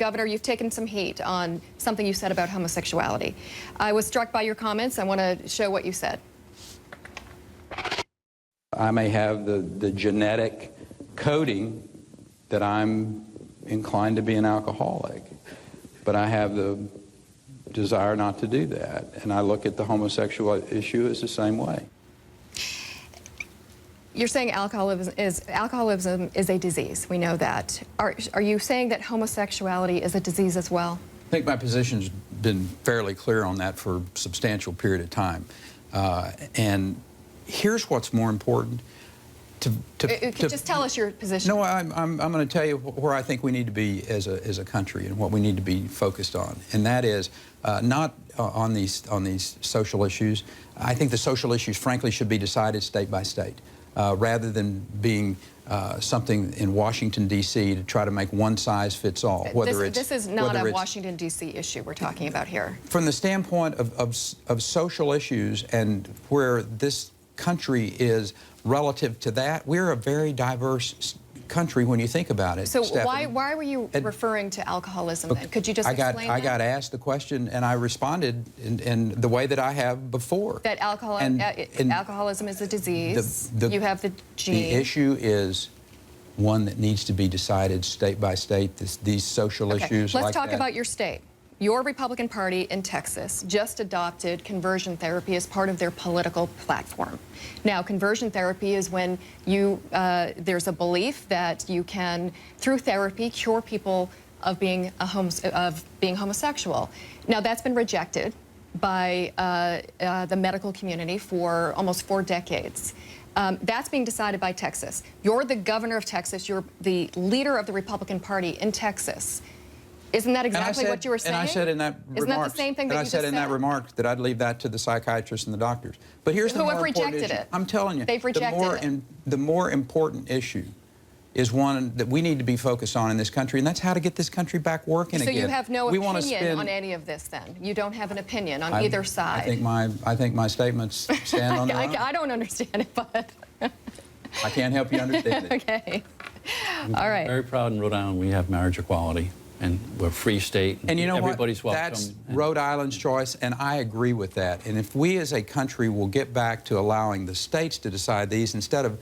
Governor, you've taken some heat on something you said about homosexuality. I was struck by your comments. I want to show what you said. I may have the genetic coding that I'm inclined to be an alcoholic, but I have the desire not to do that. And I look at the homosexual issue as the same way. You're saying alcoholism is a disease. We know that. Are you saying that homosexuality is a disease as well? I think my position's been fairly clear on that for a substantial period of time. And here's what's more important. Just tell us your position. No, I'm going to tell you where I think we need to be as a country and what we need to be focused on, and that is not on these social issues. I think the social issues, frankly, should be decided state by state, rather than being something in Washington, D.C. to try to make one size fits all. This is not a Washington, D.C. issue we're talking about here. From the standpoint of social issues and where this country is relative to that, we're a very diverse country when you think about it. So Stephanie. why were you referring to alcoholism then? Could you just explain that? I got asked the question and I responded in the way that I have before. That alcoholism is a disease. You have the gene. The issue is one that needs to be decided state by state, these social issues like that. Let's talk about your state. Your Republican Party in Texas just adopted conversion therapy as part of their political platform. Now, conversion therapy is when there's a belief that you can, through therapy, cure people of being homosexual. Now, that's been rejected by the medical community for almost 4 decades. That's being decided by Texas. You're the governor of Texas. You're the leader of the Republican Party in Texas. Isn't that exactly what you were saying? And I said in that remark, isn't that the same thing that you just said? I said in that remark that I'd leave that to the psychiatrists and the doctors. But here's the more important issue. Who have rejected it? I'm telling you, they've rejected it. The more important issue is one that we need to be focused on in this country, and that's how to get this country back working again. So you have no opinion on any of this, then? You don't have an opinion on either side? I think my statements stand on their own. I don't understand it, but I can't help you understand it. Okay. All right. I'm very proud in Rhode Island we have marriage equality. And we're a free state. And you know everybody's what? welcome. That's Rhode Island's choice, and I agree with that. And if we as a country will get back to allowing the states to decide these instead of,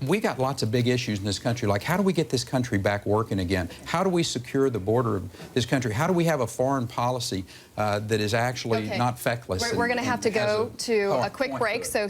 we got lots of big issues in this country, like how do we get this country back working again? How do we secure the border of this country? How do we have a foreign policy that is actually not feckless? We're going to have to go to a quick break. So.